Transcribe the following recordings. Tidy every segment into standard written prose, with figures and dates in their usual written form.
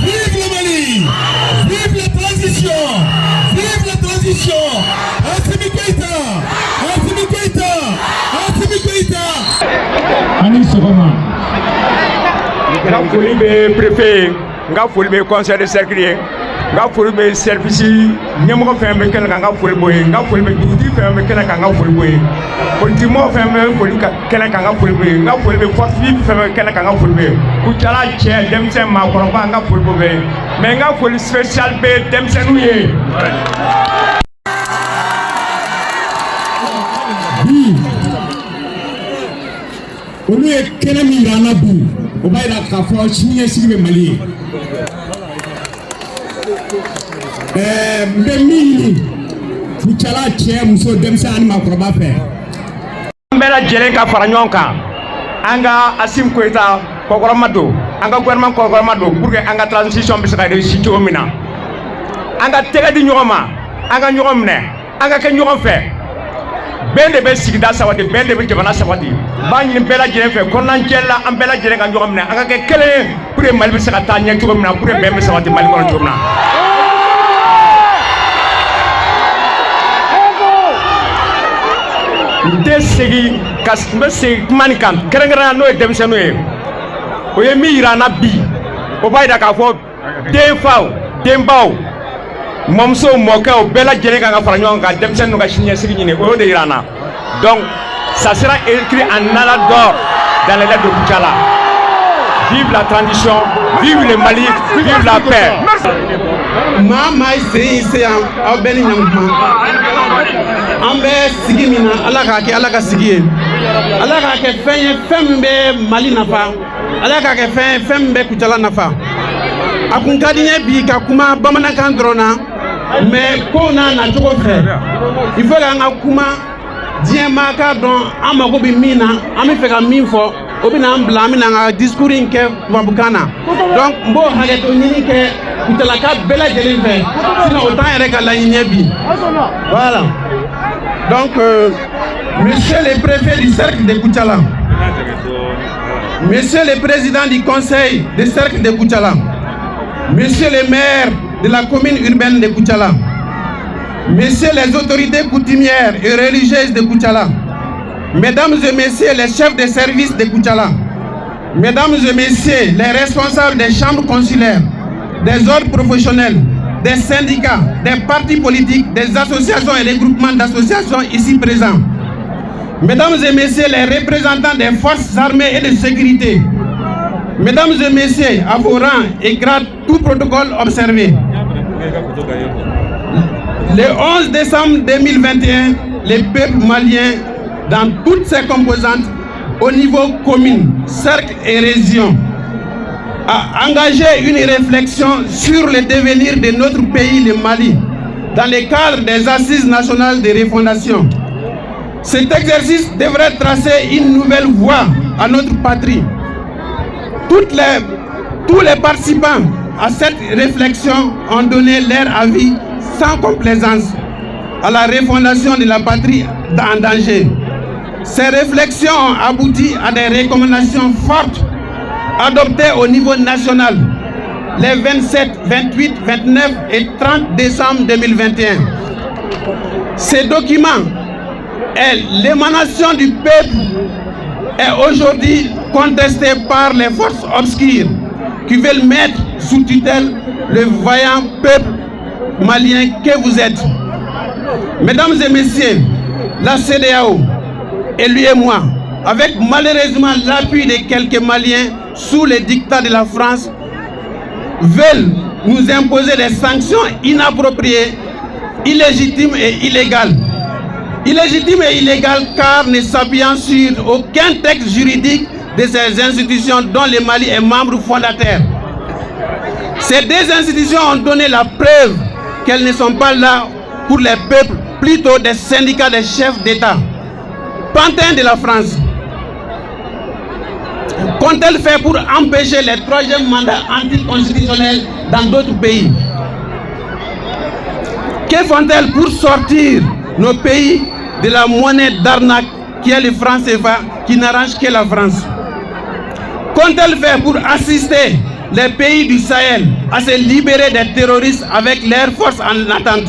Vive le Mali! Vive la transition! Vive la transition! Assimi Goïta! Assimi Goïta! Assimi Goïta! Ani Sogoma. Nga foli bɛ préfet, nga foli bɛ conseil de cercle ye, nga foli bɛ service ɲɛmɔgɔ fɛn bɛ kɛnɛ kan nga foli b'o ye, nga foli bɛ dugutigi fɛn bɛ kɛnɛ kan nga foli b'o ye, politique mɔgɔ fɛn bɛ foli kɛnɛ kan nga foli b'o ye, nga foli bɛ force vive fɛn bɛ kɛnɛ kan nga foli b'o ye, Kucala cɛ denmisɛn maakɔrɔba nga foli b'o bɛ, mais nga foli spécial bɛ denmisɛnninw ye. Olu ye kɛnɛ min yira an na bi o b'a yira k'a fɔ siniɲɛsigi bɛ Mali ye. N bɛ min ɲini Kucala cɛ muso denmisɛn ani maakɔrɔba fɛ. An bɛɛ lajɛlen ka fara ɲɔgɔn kan an ka Assimi Goïta kɔkɔrɔma don an ka gouvernement kɔkɔrɔma don pour que an ka transition bɛ se ka réussir cogo min na an ka tɛgɛ di ɲɔgɔn ma an ka ɲɔgɔn minɛ an ka kɛ ɲɔgɔn fɛ. Bɛn de bɛ sigida sabati, bɛn de bɛ jamana sabati. B'a ɲini bɛɛ lajɛlen fɛ kɔnɔnajɛ la an bɛɛ lajɛlen ka ɲɔgɔn minɛ an ka kɛ kelen ye pour que Mali bɛ se ka taa ɲɛ cogo min na pour que bɛn bɛ sabati Mali kɔnɔ cogo min na. N bɛ segin kuma nin kan kɛrɛnkɛrɛnnenya n'o ye denmisɛnninw ye o ye min yira an na bi o b'a yira k'a fɔ denfaw denbaw mɔmusow mɔkɛw bɛɛ lajɛlen kan ka fara ɲɔgɔn kan denmisɛnninw ka siniɲɛsigi ɲini o y'o de yira an na donc ça sera écrit en ala d'or dans les lettres de Kucala. Vive la transition, vive le Mali, vive la paix. Maa se yan aw bɛɛ ni ɲankuma an bɛ sigi min na Ala k'a kɛ Ala ka sigi ye Ala k'a kɛ fɛn ye fɛn min bɛ Mali nafa Ala k'a kɛ fɛn ye fɛn min bɛ Kucala nafa a kun ka di n ye bi ka kuma bamanankan dɔrɔn na mais ko n'a nacogo fɛ il faut k'an ka kuma diɲɛ maa k'a dɔn an mago bɛ min na an bɛ fɛ ka min fɔ o bɛ n'an bila an bɛ n'an ka discours in kɛ tubabukan na donc n b'o hakɛto ɲini kɛ Kucalaka bɛɛ lajɛlen fɛ sinon o t'an yɛrɛ ka laɲini ye bi voilà donc monsieur le préfet du cercle de Kucala, monsieur le président du conseil du cercle de Kucala, monsieur le maire de la commune urbaine de Kucala, messieurs les autorités coutumières et religieuses de Kucala, mesdames et messieurs les chefs de service de Kucala, mesdames et messieurs les responsables des chambres consulaires, des ordres professionnels, des syndicats, des partis politiques, des associations et des groupements d'associations ici présents, mesdames et messieurs les représentants des forces armées et de sécurité, mesdames et messieurs, à vos rangs et grades, tout protocole observé. Le 11 décembre 2021, les peuples maliens, dans toutes ses composantes, au niveau commune, cercle et région, a engagé une réflexion sur le devenir de notre pays, le Mali, dans le cadre des assises nationales de refondation. Cet exercice devrait tracer une nouvelle voie à notre patrie. Tous les participants à cette réflexion ont donné leur avis sans complaisance à la refondation de la patrie en danger. Ces réflexions ont abouti à des recommandations fortes adoptées au niveau national les 27, 28, 29 et 30 décembre 2021. Ces documents est l'émanation du peuple est aujourd'hui contesté par les forces obscures qui veulent mettre sous tutelle le vaillant peuple malien que vous êtes. Mesdames et messieurs, la CEDEAO et lui et moi, avec malheureusement l'appui de quelques Maliens sous le dictat de la France, veulent nous imposer des sanctions inappropriées, illégitimes et illégales. Illégitimes et illégales car ne s'appuyant sur aucun texte juridique de ces institutions dont le Mali est membre fondateur. Ces deux institutions ont donné la preuve qu'elles ne sont pas là pour les peuples, plutôt des syndicats des chefs d'État. Pantin de la France, qu'ont-elles fait pour empêcher les troisième mandats anticonstitutionnels dans d'autres pays? Que font-elles pour sortir nos pays de la monnaie d'arnaque qui est le franc CFA, qui n'arrange que la France? Qu'ont-elles fait pour assister les pays du Sahel à se libérer des terroristes avec leurs forces en attente.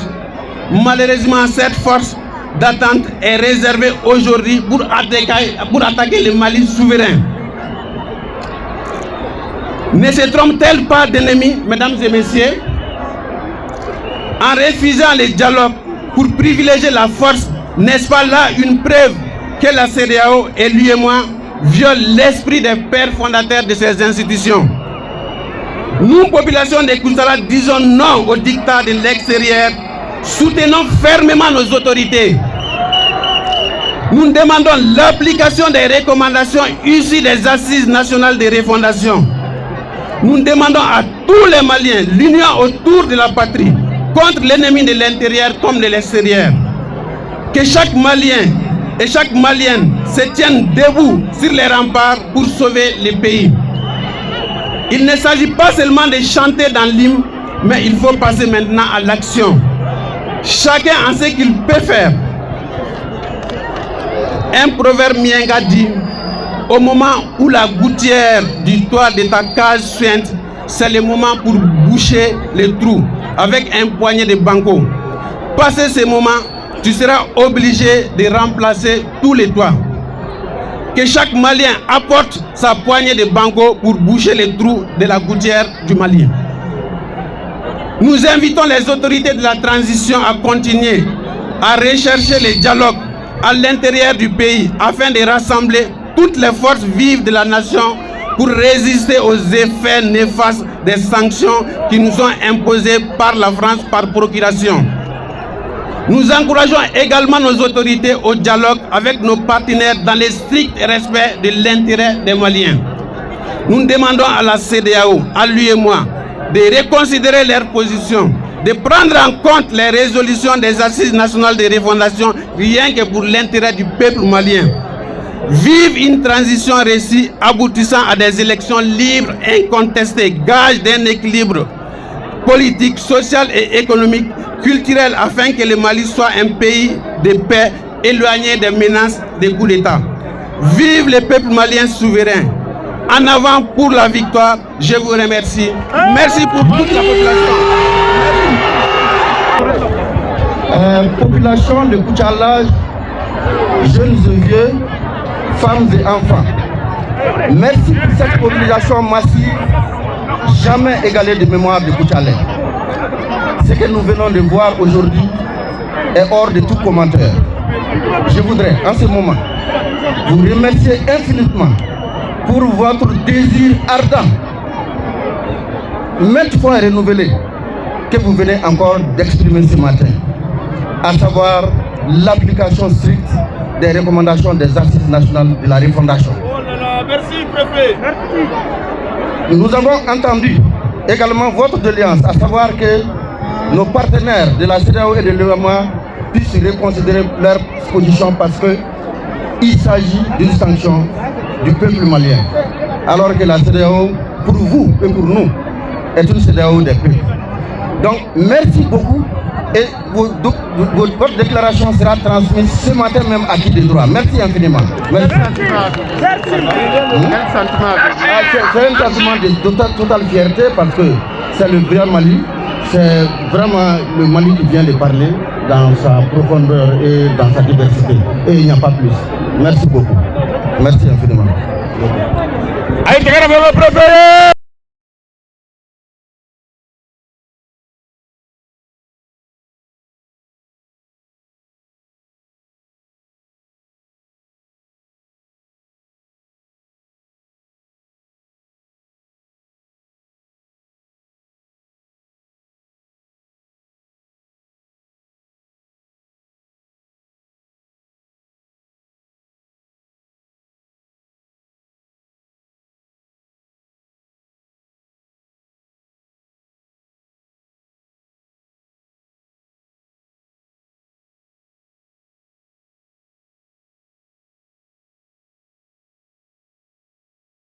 Malheureusement, cette force d'attente est réservée aujourd'hui pour attaquer le Mali souverain. Ne se trompe-t-elle pas d'ennemis, mesdames et messieurs? En refusant le dialogue pour privilégier la force, n'est-ce pas là une preuve que la CEDEAO et l'UEMOA violent l'esprit des pères fondateurs de ces institutions? Nous, population de Koussala, disons non au dictat de l'extérieur, soutenons fermement nos autorités. Nous demandons l'application des recommandations issues des Assises nationales de refondation. Nous demandons à tous les Maliens l'union autour de la patrie, contre l'ennemi de l'intérieur comme de l'extérieur. Que chaque Malien et chaque Malienne se tiennent debout sur les remparts pour sauver le pays. Il ne s'agit pas seulement de chanter dans l'hymne, mais il faut passer maintenant à l'action. Chacun en ce qu'il peut faire. Un proverbe mienga dit: au moment où la gouttière du toit de ta cage suinte, c'est le moment pour boucher les trous avec un poignet de banco. Passé ce moment, tu seras obligé de remplacer tous les toits. Que chaque Malien apporte sa poignée de banco pour boucher les trous de la gouttière du Mali. Nous invitons les autorités de la transition à continuer à rechercher le dialogue à l'intérieur du pays afin de rassembler toutes les forces vives de la nation pour résister aux effets néfastes des sanctions qui nous sont imposées par la France par procuration. Nous encourageons également nos autorités au dialogue avec nos partenaires dans le strict respect de l'intérêt des Maliens. Nous demandons à la CEDEAO, à l'UEMOA, de reconsidérer leur position, de prendre en compte les résolutions des Assises nationales de refondation rien que pour l'intérêt du peuple malien. Vive une transition réussie aboutissant à des élections libres, incontestées, gage d'un équilibre politique, social et économique, culturel, afin que le Mali soit un pays de paix, éloigné des menaces des coups d'État. Vive le peuple malien souverain. En avant pour la victoire, je vous remercie. Merci pour toute la population. Population de Koutchala, jeunes et vieux, femmes et enfants. Merci pour cette mobilisation massive, jamais égalée de mémoire de Koutchala. Ce que nous venons de voir aujourd'hui est hors de tout commentaire. Je voudrais en ce moment vous remercier infiniment pour votre désir ardent, maintes fois renouvelé, que vous venez encore d'exprimer ce matin, à savoir l'application stricte des recommandations des Assises nationales de la refondation. Oh là là, merci préfet. Merci. Nous avons entendu également votre doléance, à savoir que nos partenaires de la CEDEAO et de l'UEMOA puissent reconsidérer leur position parce qu'il s'agit d'une sanction du peuple malien. Alors que la CEDEAO, pour vous et pour nous, est une CEDEAO des peuples. Donc, merci beaucoup et votre déclaration sera transmise ce matin même à qui de droit. Merci infiniment. Merci. C'est un sentiment de totale fierté parce que c'est le vrai Mali. C'est vraiment le Mali qui vient de parler dans sa profondeur et dans sa diversité. Et il n'y a pas plus. Merci beaucoup. Merci infiniment.